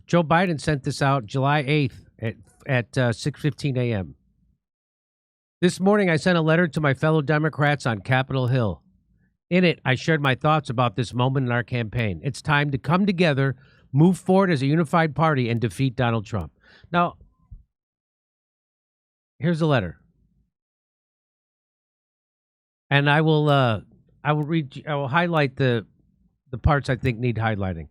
Joe Biden sent this out July 8th at 6:15 a.m. This morning, I sent a letter to my fellow Democrats on Capitol Hill. In it, I shared my thoughts about this moment in our campaign. It's time to come together, move forward as a unified party, and defeat Donald Trump. Now, here's the letter. And I will highlight the parts I think need highlighting.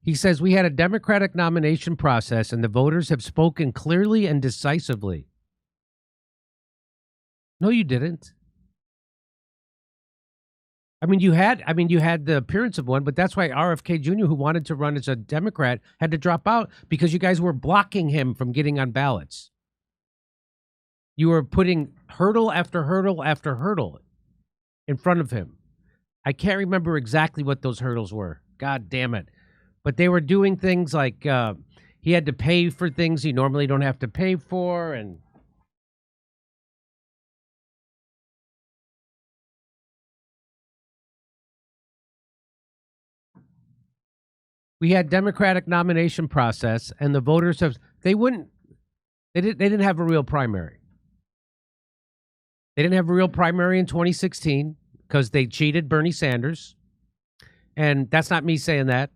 He says, we had a democratic nomination process and the voters have spoken clearly and decisively. No, you didn't. You had the appearance of one, but that's why RFK Jr., who wanted to run as a Democrat, had to drop out because you guys were blocking him from getting on ballots. You were putting hurdle after hurdle after hurdle in front of him. I can't remember exactly what those hurdles were. God damn it. But they were doing things like he had to pay for things he normally don't have to pay for, and we had democratic nomination process, and the voters they didn't have a real primary. They didn't have a real primary in 2016 because they cheated Bernie Sanders. And that's not me saying that.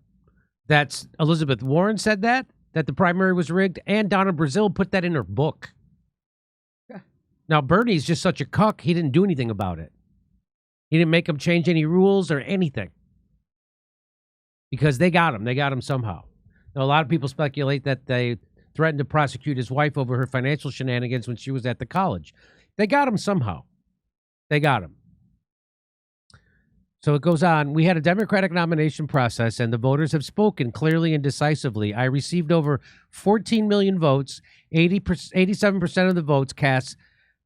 That's Elizabeth Warren said that the primary was rigged, and Donna Brazile put that in her book. Yeah. Now, Bernie's just such a cuck, he didn't do anything about it. He didn't make them change any rules or anything. Because they got him. They got him somehow. Now, a lot of people speculate that they threatened to prosecute his wife over her financial shenanigans when she was at the college. They got him somehow. They got him. So it goes on. We had a democratic nomination process, and the voters have spoken clearly and decisively. I received over 14 million votes, 87% of the votes cast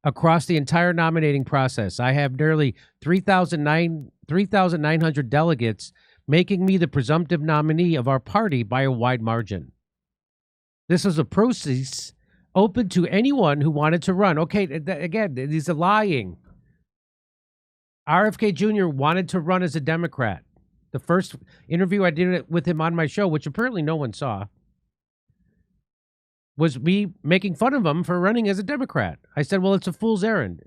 across the entire nominating process. I have nearly 3,900 delegates, making me the presumptive nominee of our party by a wide margin. This is a process open to anyone who wanted to run. Okay, again, these are lying. RFK Jr. wanted to run as a Democrat. The first interview I did with him on my show, which apparently no one saw, was me making fun of him for running as a Democrat. I said, well, it's a fool's errand.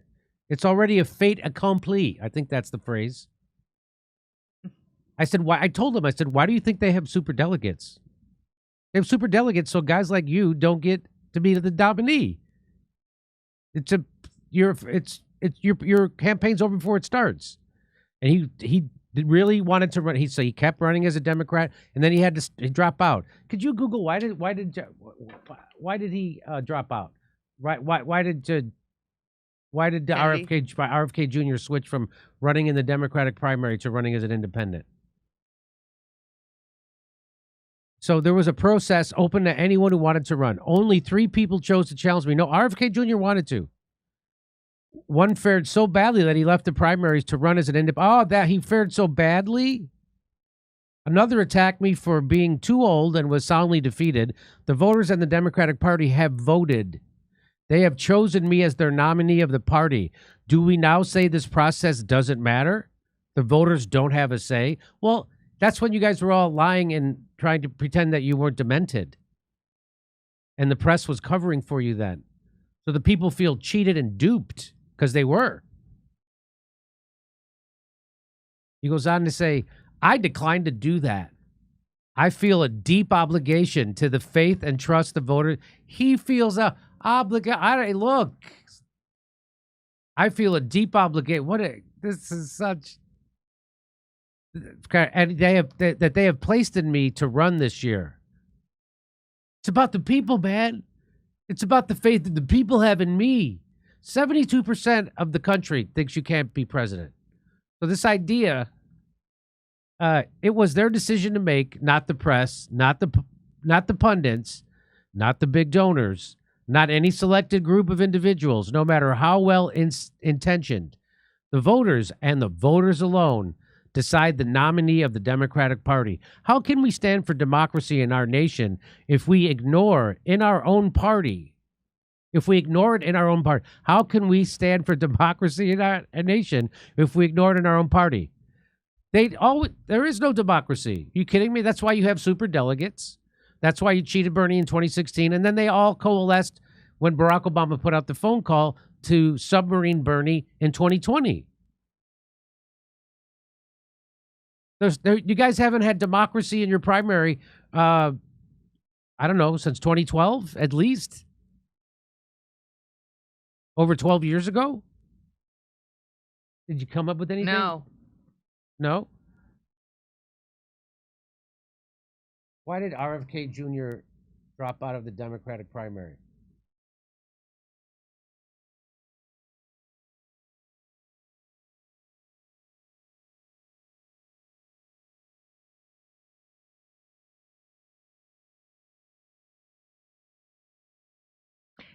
It's already a fait accompli. I think that's the phrase. I said, why? I told him, I said, why do you think they have superdelegates? They have superdelegates so guys like you don't get to be the nominee. Your campaign's over before it starts. And he really wanted to run. So he kept running as a Democrat, and then he had to drop out. Could you Google why did he drop out? Why did RFK Jr. switch from running in the Democratic primary to running as an independent? So there was a process open to anyone who wanted to run. Only 3 people chose to challenge me. No, RFK Jr. wanted to. One fared so badly that he left the primaries to run as an independent. Oh, that he fared so badly? Another attacked me for being too old and was soundly defeated. The voters in the Democratic Party have voted. They have chosen me as their nominee of the party. Do we now say this process doesn't matter? The voters don't have a say? Well, that's when you guys were all lying and trying to pretend that you weren't demented. And the press was covering for you then. So the people feel cheated and duped because they were. He goes on to say, I declined to do that. I feel a deep obligation to the faith and trust the voters. He feels a obligation. Look, I feel a deep obligation. This is such. And they have placed in me to run this year. It's about the people, man. It's about the faith that the people have in me. 72% of the country thinks you can't be president. So this idea, it was their decision to make, not the press, not the pundits, not the big donors, not any selected group of individuals, no matter how well intentioned. The voters and the voters alone decide the nominee of the Democratic Party. How can we stand for democracy in our nation if we ignore in our own party? If we ignore it in our own party, how can we stand for democracy in our nation if we ignore it in our own party? There is no democracy. Are you kidding me? That's why you have super delegates. That's why you cheated Bernie in 2016. And then they all coalesced when Barack Obama put out the phone call to submarine Bernie in 2020. You guys haven't had democracy in your primary, I don't know, since 2012, at least. Over 12 years ago? Did you come up with anything? No. No? Why did RFK Jr. drop out of the Democratic primary?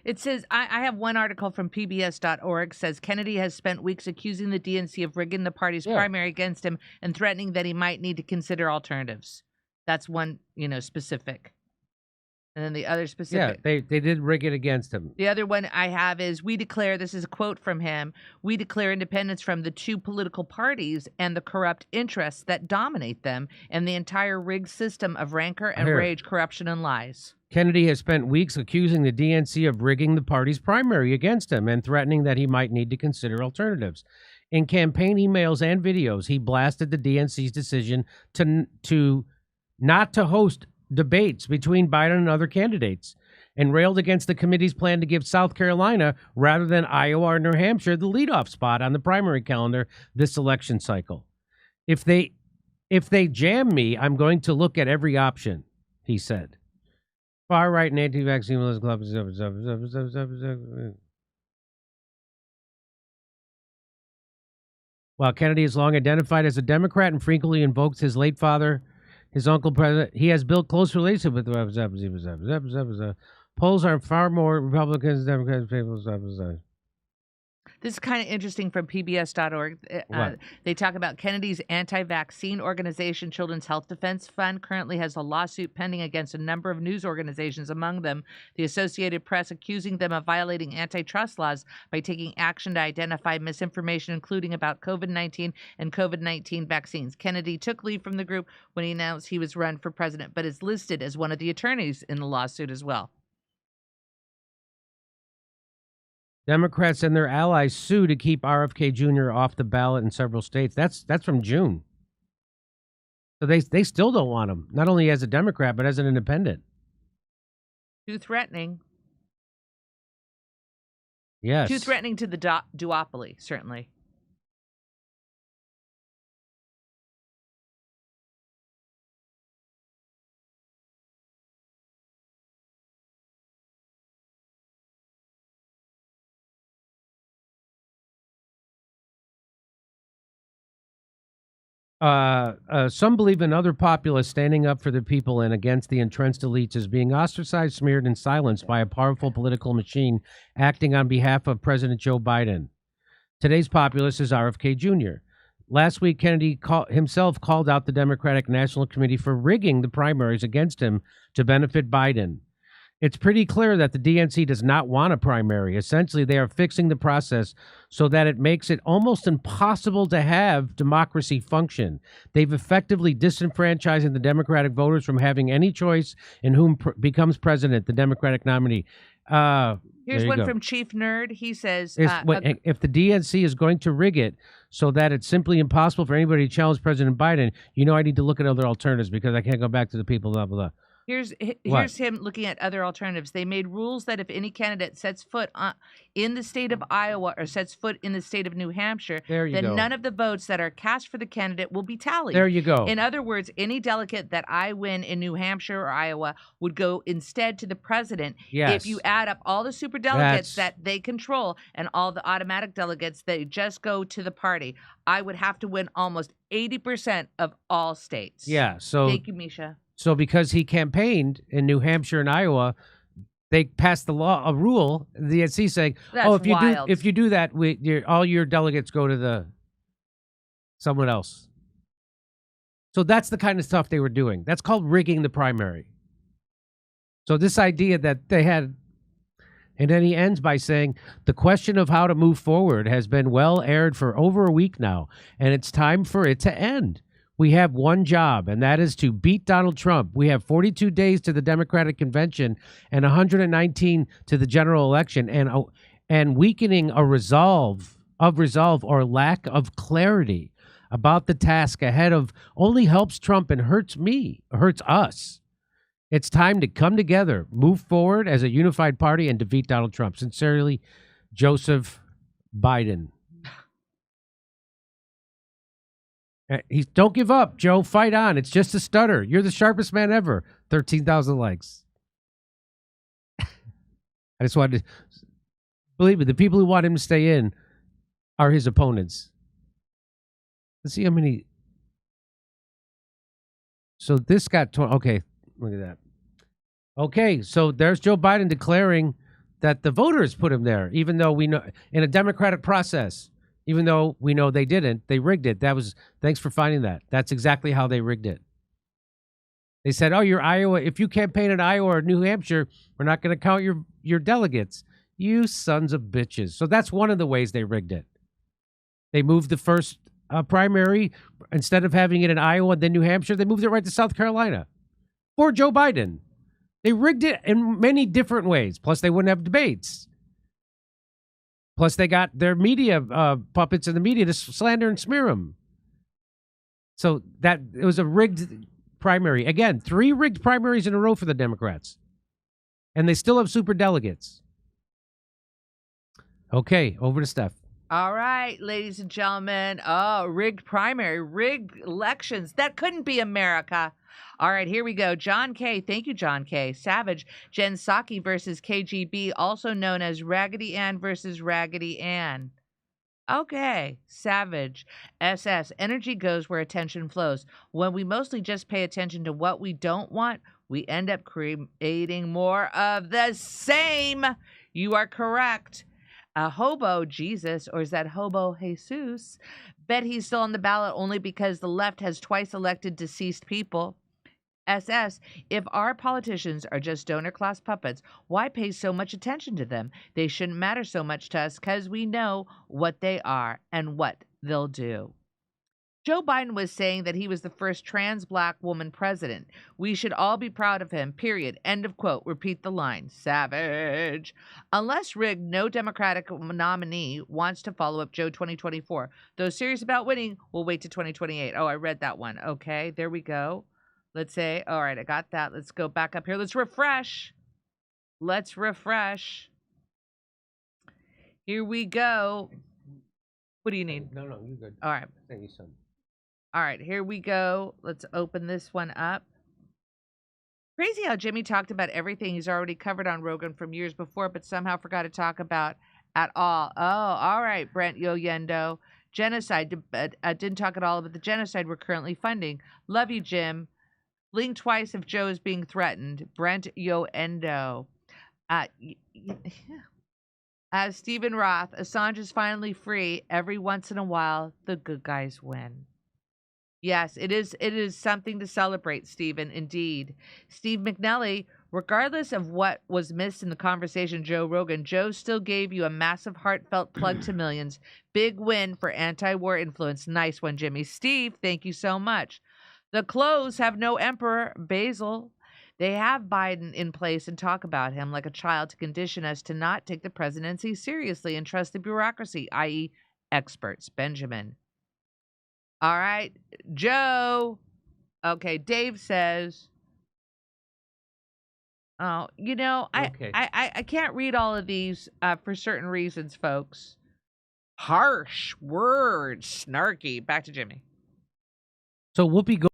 It says, I have one article from PBS.org, says Kennedy has spent weeks accusing the DNC of rigging the party's primary against him and threatening that he might need to consider alternatives. That's one, specific. And then the other specific. Yeah, they did rig it against him. The other one I have is, we declare, this is a quote from him, we declare independence from the two political parties and the corrupt interests that dominate them and the entire rigged system of rancor and rage, corruption, and lies. Kennedy has spent weeks accusing the DNC of rigging the party's primary against him and threatening that he might need to consider alternatives. In campaign emails and videos, he blasted the DNC's decision to not to host debates between Biden and other candidates, and railed against the committee's plan to give South Carolina, rather than Iowa or New Hampshire, the leadoff spot on the primary calendar this election cycle. If they jam me, I'm going to look at every option, he said. Far-right and anti-vaccine clubs. While Kennedy is long identified as a Democrat and frequently invokes his late father, his uncle president, he has built close relationship with the polls are far more Republicans than Democrats. This is kind of interesting from PBS.org. They talk about Kennedy's anti-vaccine organization, Children's Health Defense Fund, currently has a lawsuit pending against a number of news organizations, among them the Associated Press, accusing them of violating antitrust laws by taking action to identify misinformation, including about COVID-19 and COVID-19 vaccines. Kennedy took leave from the group when he announced he was run for president, but is listed as one of the attorneys in the lawsuit as well. Democrats and their allies sue to keep RFK Jr. off the ballot in several states. That's from June. So they still don't want him, not only as a Democrat, but as an independent. Too threatening. Yes. Too threatening to the duopoly, certainly. Some believe in other populists standing up for the people and against the entrenched elites as being ostracized, smeared, and silenced by a powerful political machine acting on behalf of President Joe Biden. Today's populist is RFK Jr. Last week, Kennedy himself called out the Democratic National Committee for rigging the primaries against him to benefit Biden. It's pretty clear that the DNC does not want a primary. Essentially, they are fixing the process so that it makes it almost impossible to have democracy function. They've effectively disenfranchising the Democratic voters from having any choice in whom becomes president, the Democratic nominee. Here's one from Chief Nerd. He says, if the DNC is going to rig it so that it's simply impossible for anybody to challenge President Biden, I need to look at other alternatives because I can't go back to the people, blah, blah, blah. Here's him looking at other alternatives. They made rules that if any candidate sets foot in the state of Iowa or sets foot in the state of New Hampshire, then none of the votes that are cast for the candidate will be tallied. There you go. In other words, any delegate that I win in New Hampshire or Iowa would go instead to the president. Yes. If you add up all the superdelegates that they control and all the automatic delegates, they just go to the party. I would have to win almost 80% of all states. Yeah. So thank you, Misha. So because he campaigned in New Hampshire and Iowa, they passed a rule, the DNC saying, if you do that, all your delegates go to someone else. So that's the kind of stuff they were doing. That's called rigging the primary. So this idea that they had, and then he ends by saying, the question of how to move forward has been well aired for over a week now, and it's time for it to end. We have one job, and that is to beat Donald Trump. We have 42 days to the Democratic Convention and 119 to the general election, and weakening a resolve or lack of clarity about the task ahead of only helps Trump and hurts us. It's time to come together, move forward as a unified party, and defeat Donald Trump. Sincerely, Joseph Biden. Don't give up, Joe. Fight on. It's just a stutter. You're the sharpest man ever. 13,000 likes. I just wanted to believe me. The people who want him to stay in are his opponents. Let's see how many. So this got 20. Okay, look at that. Okay, so there's Joe Biden declaring that the voters put him there, even though we know in a democratic process. Even though we know they didn't, they rigged it. Thanks for finding that. That's exactly how they rigged it. They said, oh, you're Iowa. If you campaign in Iowa or New Hampshire, we're not going to count your delegates. You sons of bitches. So that's one of the ways they rigged it. They moved the first primary. Instead of having it in Iowa and then New Hampshire, they moved it right to South Carolina for Joe Biden. They rigged it in many different ways. Plus, they wouldn't have debates. Plus, they got their media puppets in the media to slander and smear him. So it was a rigged primary. Again, 3 rigged primaries in a row for the Democrats. And they still have super delegates. Okay, over to Steph. All right, ladies and gentlemen. Oh, rigged primary, rigged elections. That couldn't be America. All right, here we go. John K. Thank you, John K. Savage. Jen Psaki versus KGB, also known as Raggedy Ann versus Raggedy Ann. Okay, Savage. SS. Energy goes where attention flows. When we mostly just pay attention to what we don't want, we end up creating more of the same. You are correct. A hobo Jesus, or is that hobo Jesus? Bet he's still on the ballot only because the left has twice elected deceased people. SS, if our politicians are just donor class puppets, why pay so much attention to them? They shouldn't matter so much to us because we know what they are and what they'll do. Joe Biden was saying that he was the first trans black woman president. We should all be proud of him, period. End of quote. Repeat the line. Savage. Unless rigged, no Democratic nominee wants to follow up Joe 2024. Those serious about winning will wait to 2028. Oh, I read that one. Okay, there we go. Let's say, all right, I got that. Let's go back up here. Let's refresh. Let's refresh. Here we go. What do you need? No, you're good. All right. Thank you, son. All right, here we go. Let's open this one up. Crazy how Jimmy talked about everything he's already covered on Rogan from years before, but somehow forgot to talk about at all. Oh, all right, Brent Yoyendo. Genocide. Didn't talk at all about the genocide we're currently funding. Love you, Jim. Blink twice if Joe is being threatened. Brent Yoendo. Stephen Roth. Assange is finally free. Every once in a while, the good guys win. Yes, it is something to celebrate, Stephen, indeed. Steve McNelly, regardless of what was missed in the conversation, Joe Rogan, Joe still gave you a massive heartfelt plug to millions. Big win for anti-war influence. Nice one, Jimmy. Steve, thank you so much. The clothes have no emperor, Basil. They have Biden in place and talk about him like a child to condition us to not take the presidency seriously and trust the bureaucracy, i.e. experts. Benjamin. All right, Joe. Okay, Dave says, oh, you know, Okay. I can't read all of these for certain reasons, folks. Harsh words, snarky. Back to Jimmy. So Whoopi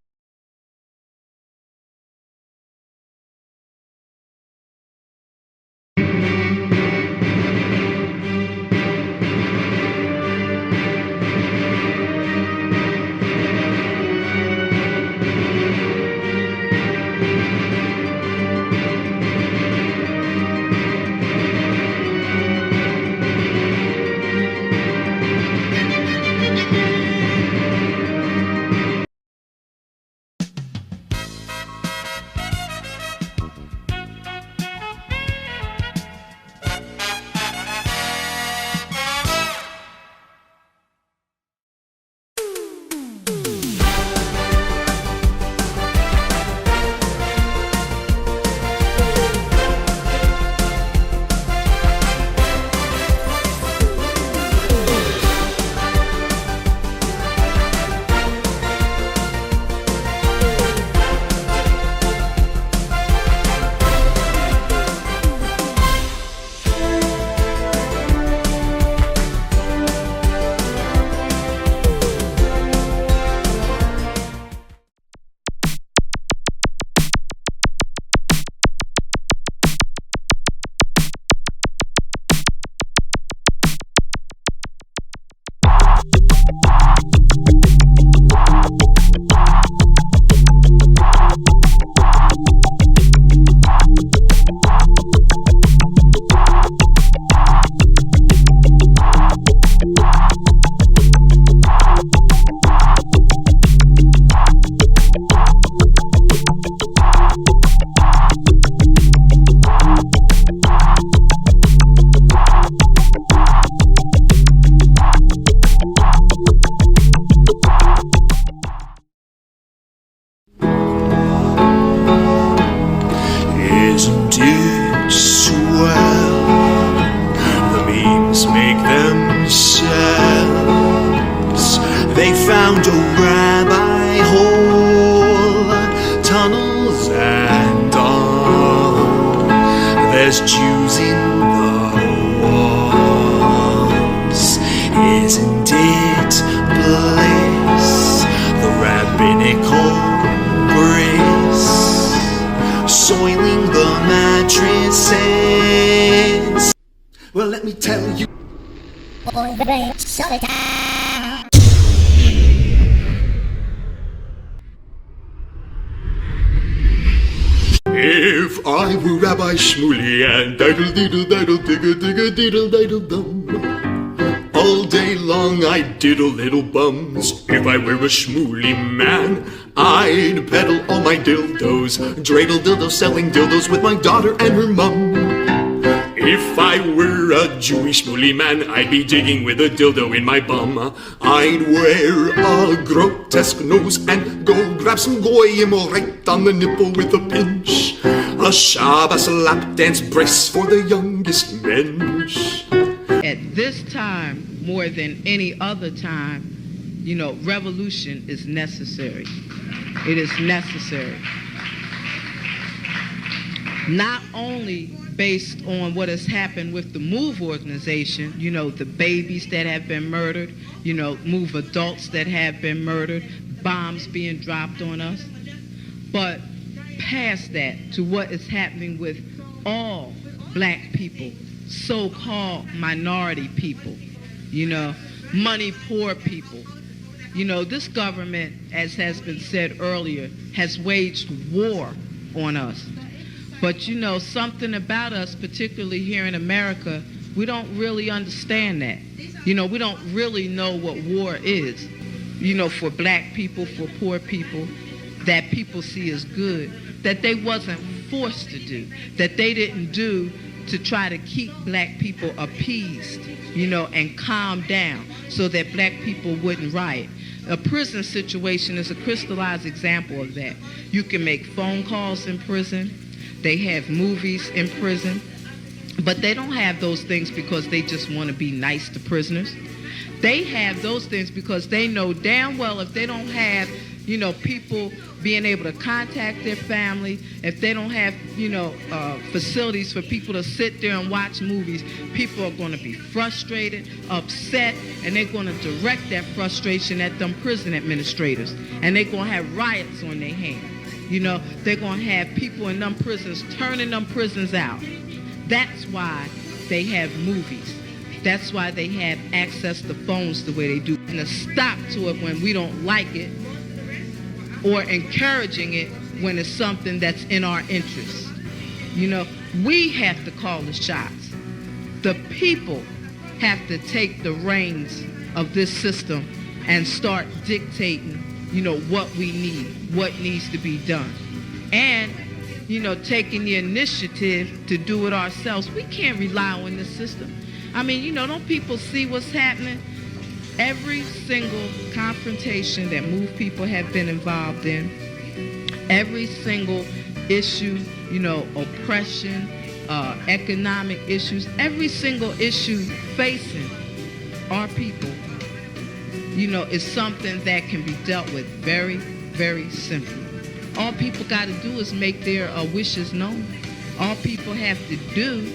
round a rabbi hole, tunnels and all. There's Jews in the walls. Isn't it bliss? The rabbinical bris soiling the mattresses. Well, let me tell you. If I were Rabbi Shmuley and diddle diddle diddle digga digga diddle diddle dum, all day long I'd diddle little bums. If I were a Shmuley man, I'd peddle all my dildos, dreidel dildos, selling dildos with my daughter and her mum. If I were a Jewish Shmuley man, I'd be digging with a dildo in my bum. I'd wear a grotesque nose and go grab some goyim right on the nipple with a pinch. A Shabbos lap dance brace for the youngest mensch. At this time, more than any other time, you know, revolution is necessary. It is necessary. Not only based on what has happened with the MOVE organization, you know, the babies that have been murdered, you know, MOVE adults that have been murdered, bombs being dropped on us, but past that to what is happening with all black people, so-called minority people, you know, money poor people. You know, this government, as has been said earlier, has waged war on us. But you know, something about us, particularly here in America, we don't really understand that. You know, we don't really know what war is. You know, for black people, for poor people, that people see as good, that they wasn't forced to do, that they didn't do to try to keep black people appeased, you know, and calm down so that black people wouldn't riot. A prison situation is a crystallized example of that. You can make phone calls in prison. They have movies in prison, but they don't have those things because they just want to be nice to prisoners. They have those things because they know damn well if they don't have, you know, people being able to contact their family, if they don't have, you know, facilities for people to sit there and watch movies, people are going to be frustrated, upset, and they're going to direct that frustration at them prison administrators, and they're going to have riots on their hands. You know, they're going to have people in them prisons turning them prisons out. That's why they have movies. That's why they have access to phones the way they do. And a stop to it when we don't like it, or encouraging it when it's something that's in our interest. You know, we have to call the shots. The people have to take the reins of this system and start dictating, you know, what we need, what needs to be done. And, you know, taking the initiative to do it ourselves. We can't rely on this system. I mean, you know, don't people see what's happening? Every single confrontation that MOVE people have been involved in, every single issue, you know, oppression, economic issues, every single issue facing our people, you know, is something that can be dealt with very, very simply. All people got to do is make their wishes known. All people have to do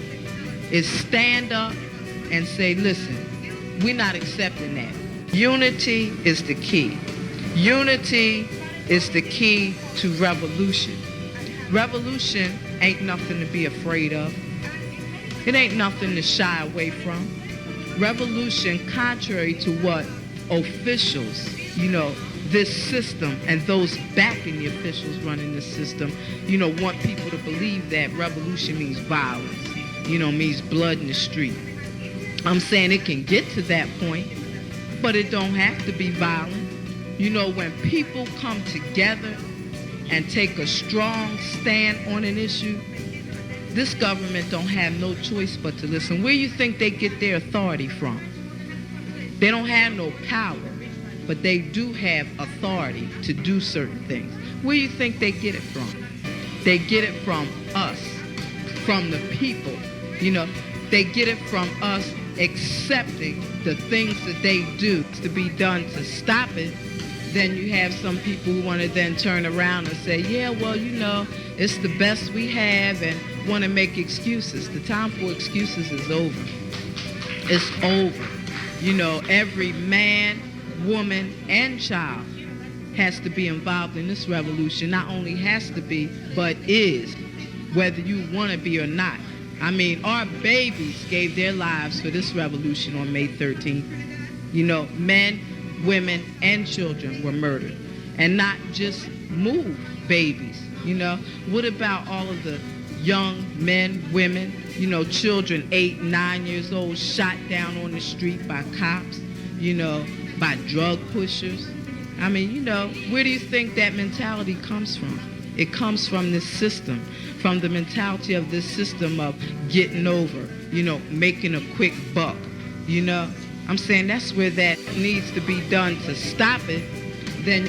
is stand up and say, listen, we're not accepting that. Unity is the key. Unity is the key to revolution. Revolution ain't nothing to be afraid of. It ain't nothing to shy away from. Revolution, contrary to what officials, you know, this system and those backing the officials running the system, you know, want people to believe that revolution means violence, you know, means blood in the street. I'm saying it can get to that point, but it don't have to be violent. You know, when people come together and take a strong stand on an issue, this government don't have no choice but to listen. Where you think they get their authority from? They don't have no power, but they do have authority to do certain things. Where you think they get it from? They get it from us, from the people. You know, they get it from us accepting the things that they do to be done to stop it, then you have some people who want to then turn around and say, yeah, well, you know, it's the best we have, and want to make excuses. The time for excuses is over. It's over. You know, every man, woman, and child has to be involved in this revolution. Not only has to be, but is, whether you want to be or not. I mean, our babies gave their lives for this revolution on May 13th. You know, men, women, and children were murdered. And not just move babies, you know. What about all of the young men, women, you know, children 8, 9 years old shot down on the street by cops, you know, by drug pushers? I mean, you know, where do you think that mentality comes from? It comes from this system, from the mentality of this system of getting over, you know, making a quick buck, you know. I'm saying that's where that needs to be done to stop it. Then,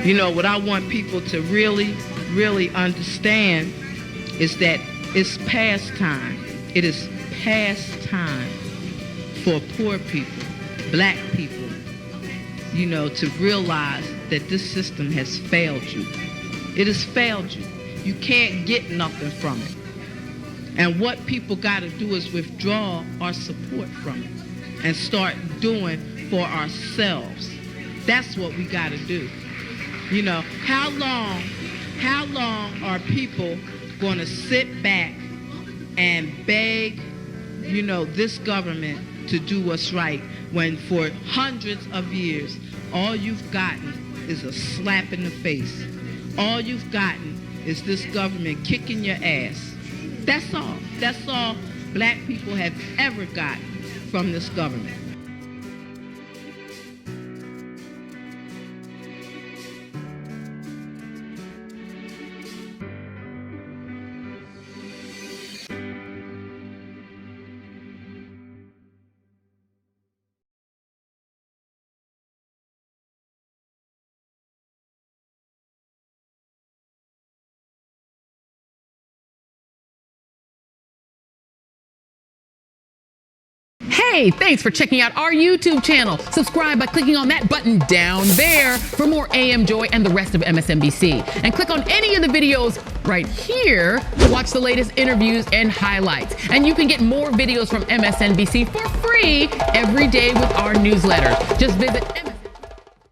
you know, what I want people to really, really understand is that it's past time. It is past time for poor people, black people, you know, to realize that this system has failed you. It has failed you. You can't get nothing from it. And what people got to do is withdraw our support from it and start doing for ourselves. That's what we got to do. You know, how long are people going to sit back and beg, you know, this government to do what's right when for hundreds of years all you've gotten is a slap in the face? All you've gotten is this government kicking your ass. That's all. That's all black people have ever gotten from this government. Hey, thanks for checking out our YouTube channel. Subscribe by clicking on that button down there for more AM Joy and the rest of MSNBC. And click on any of the videos right here to watch the latest interviews and highlights. And you can get more videos from MSNBC for free every day with our newsletter. Just visit